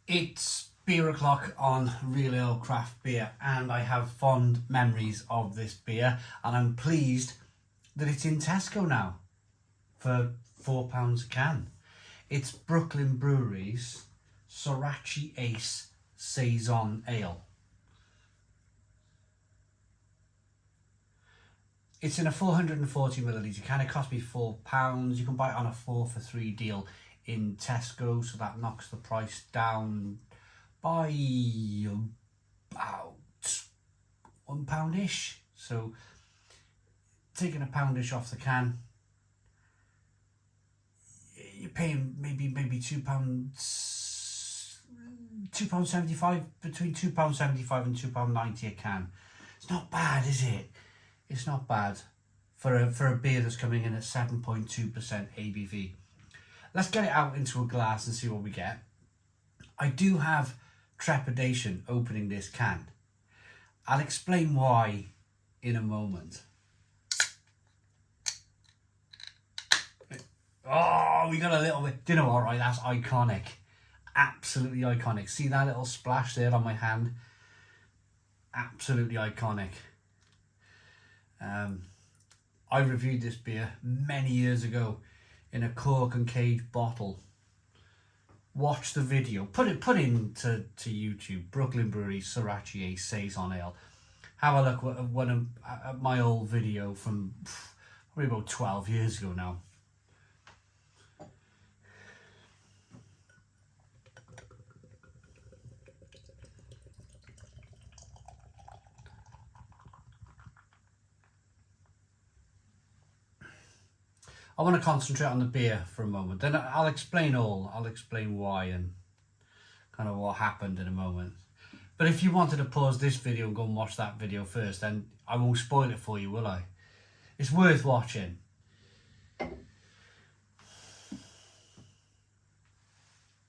It's beer o'clock on Real Ale Craft Beer, and I have fond memories of this beer, and I'm pleased that it's in Tesco now for £4 a can. It's Brooklyn Brewery's Sorachi Ace Saison Ale. It's in a 440ml can. It cost me £4. You can buy it on a 4 for 3 deal in Tesco, so that knocks the price down by about £1-ish. So taking a poundish off the can, you're paying maybe £2, £2.75, between £2.75 and £2.90 a can. It's not bad, is it? It's not bad for a beer that's coming in at 7.2% ABV. Let's get it out into a glass and see what we get. I do have trepidation opening this can. I'll explain why in a moment. Oh, we got a little bit. Do you know what, right? That's iconic. Absolutely iconic. See that little splash there on my hand? Absolutely iconic. I reviewed this beer many years ago in a cork and cage bottle. Watch the video. Put into YouTube. Brooklyn Brewery Sorachi Ace Saison Ale. Have a look at my old video from probably about 12 years ago now. I want to concentrate on the beer for a moment. Then I'll explain why and kind of what happened in a moment. But if you wanted to pause this video and go and watch that video first, then I won't spoil it for you, will I? It's worth watching.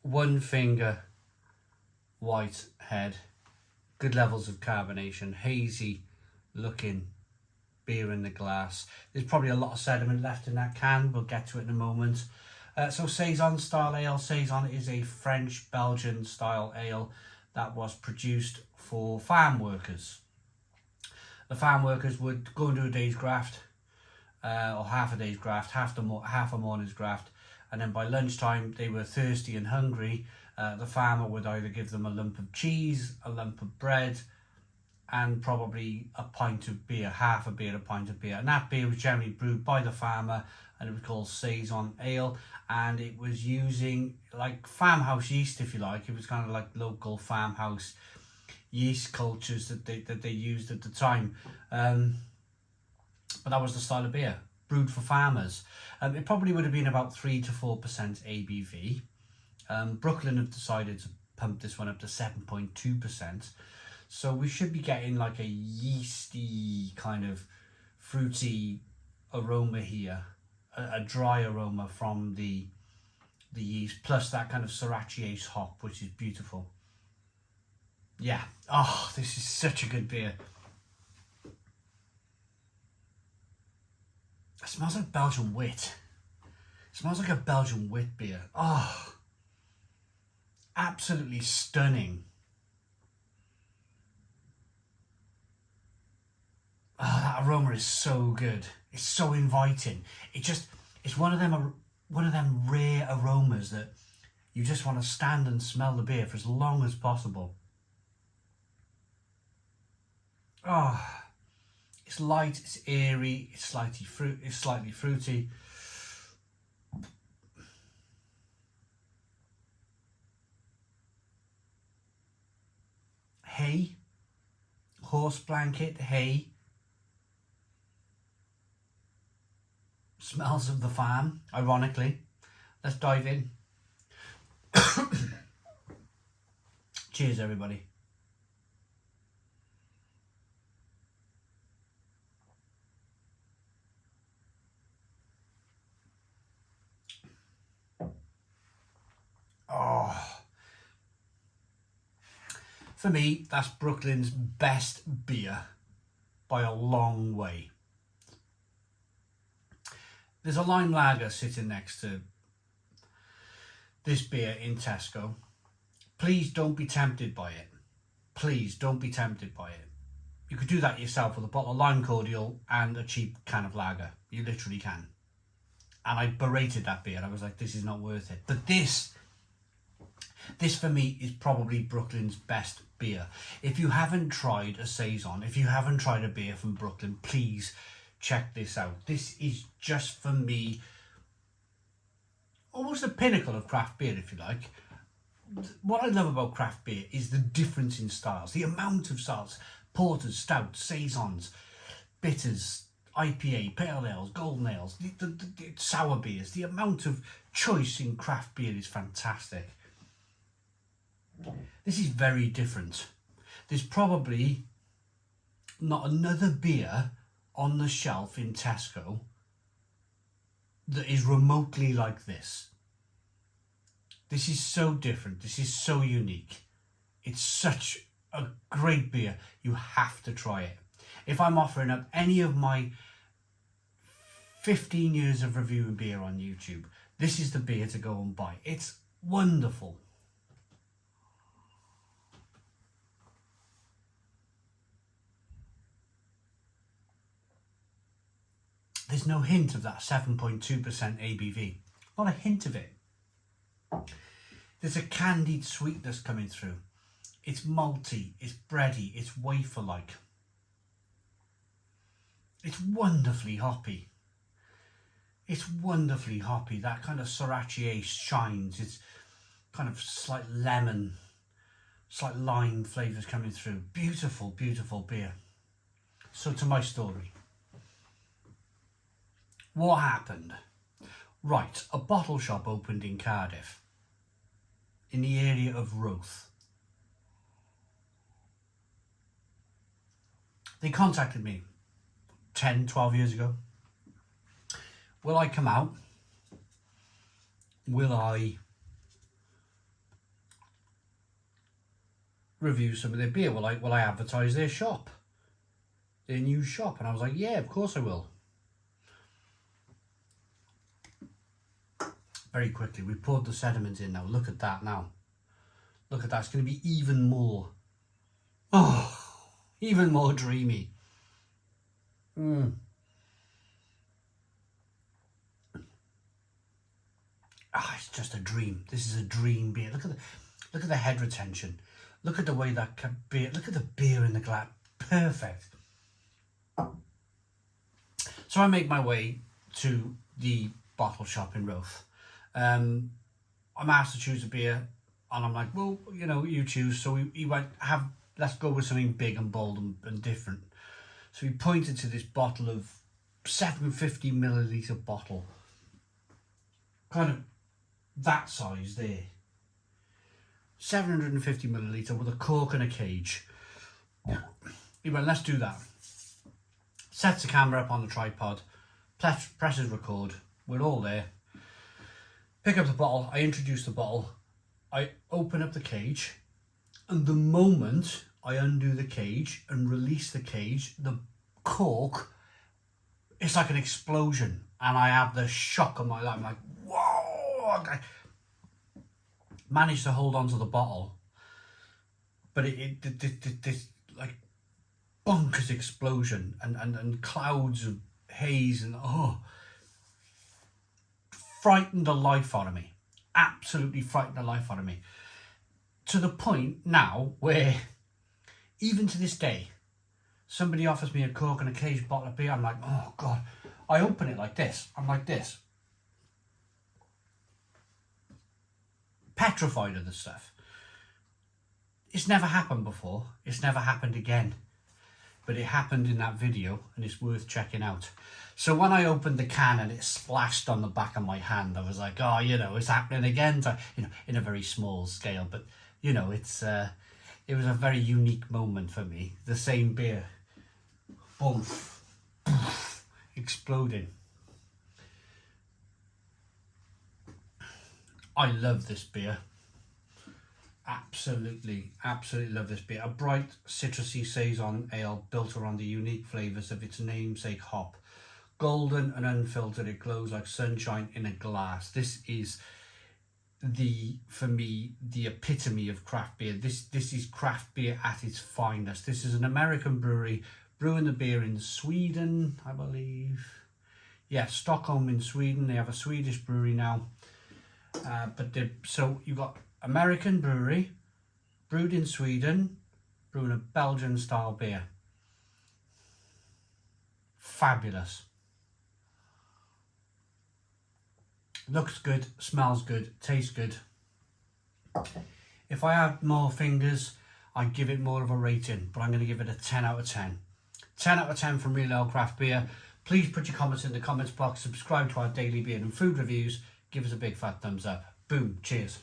One finger white head, good levels of carbonation, hazy looking beer in the glass. There's probably a lot of sediment left in that can. We'll get to it in a moment. So Saison style ale. Saison is a French-Belgian style ale that was produced for farm workers. The farm workers would go and do a day's graft, or half a day's graft, half a morning's graft, and then by lunchtime they were thirsty and hungry. The farmer would either give them a lump of cheese, a lump of bread, and probably a pint of beer, half a beer, a pint of beer. And that beer was generally brewed by the farmer, and it was called Saison Ale, and it was using like farmhouse yeast, if you like. It was kind of like local farmhouse yeast cultures that they used at the time. But that was the style of beer, brewed for farmers. It probably would have been about 3 to 4% ABV. Brooklyn have decided to pump this one up to 7.2%. So we should be getting like a yeasty kind of fruity aroma here, a dry aroma from the yeast, plus that kind of Sorachi Ace hop, which is beautiful. Yeah, oh, this is such a good beer. It smells like Belgian wit. It smells like a Belgian wit beer. Oh, absolutely stunning. Oh, that aroma is so good. It's so inviting. It's one of them rare aromas that you just want to stand and smell the beer for as long as possible. Oh, it's light, it's airy, it's slightly fruity. Hay, horse blanket, hay. Smells of the farm, ironically. Let's dive in. Cheers, everybody. Oh, for me, that's Brooklyn's best beer by a long way. There's a lime lager sitting next to this beer in Tesco. Please don't be tempted by it. Please don't be tempted by it. You could do that yourself with a bottle of lime cordial and a cheap can of lager. You literally can. And I berated that beer. I was like, this is not worth it. But this for me is probably Brooklyn's best beer. If you haven't tried a Saison, if you haven't tried a beer from Brooklyn, please check this out. This is just, for me, almost the pinnacle of craft beer, if you like. What I love about craft beer is the difference in styles, the amount of styles. Porters, stouts, Saisons, bitters, IPA, pale ales, golden ales, the sour beers. The amount of choice in craft beer is fantastic. This is very different. There's probably not another beer on the shelf in Tesco that is remotely like this. This is so different. This is so unique. It's such a great beer. You have to try it. If I'm offering up any of my 15 years of reviewing beer on YouTube, this is the beer to go and buy. It's wonderful. There's no hint of that 7.2% ABV. Not a hint of it. There's a candied sweetness coming through. It's malty, it's bready, it's wafer-like. It's wonderfully hoppy. It's wonderfully hoppy. That kind of Sorachi Ace shines. It's kind of slight lemon, slight lime flavours coming through. Beautiful, beautiful beer. So to my story. What happened? Right, a bottle shop opened in Cardiff, in the area of Roath. They contacted me 10, 12 years ago. Will I come out? Will I review some of their beer? Will I advertise their shop? Their new shop? And I was like, yeah, of course I will. Very quickly, we poured the sediment in now. Look at that now. Look at that. It's going to be even more. Oh, even more dreamy. It's just a dream. This is a dream beer. Look at the head retention. Look at the way that beer. Look at the beer in the glass. Perfect. So I make my way to the bottle shop in Roath. I'm asked to choose a beer, and I'm like, well, you know, you choose. So he went, let's go with something big and bold and different. So he pointed to this bottle of 750 milliliter bottle, kind of that size there, 750 milliliter with a cork and a cage. He went, let's do that. Sets the camera up on the tripod, presses record. We're all there. Pick up the bottle, I introduce the bottle, I open up the cage, and the moment I undo the cage and release the cage, the cork, it's like an explosion, and I have the shock of my life. I'm like, whoa! I managed to hold on to the bottle, but this like bonkers explosion and clouds of haze and frightened the life out of me. Absolutely frightened the life out of me. To the point now where, even to this day, somebody offers me a cork and a cage bottle of beer, I'm like, oh God. I open it like this. I'm like this. Petrified of this stuff. It's never happened before. It's never happened again. But it happened in that video, and it's worth checking out. So when I opened the can and it splashed on the back of my hand, I was like, oh, you know, it's happening again. So, you know, in a very small scale, but you know, it was a very unique moment for me. The same beer, boom, exploding. I love this beer. Absolutely love this beer. A bright, citrusy Saison ale built around the unique flavours of its namesake hop. Golden and unfiltered, it glows like sunshine in a glass. This is for me, the epitome of craft beer. This is craft beer at its finest. This is an American brewery brewing the beer in Sweden, I believe. Yeah, Stockholm in Sweden. They have a Swedish brewery now. So you've got American brewery, brewed in Sweden, brewing a Belgian style beer. Fabulous. Looks good, smells good, tastes good. If I had more fingers, I'd give it more of a rating, but I'm going to give it a 10 out of 10. 10 out of 10 from Real Ale Craft Beer. Please put your comments in the comments box, subscribe to our daily beer and food reviews, give us a big fat thumbs up. Boom, cheers.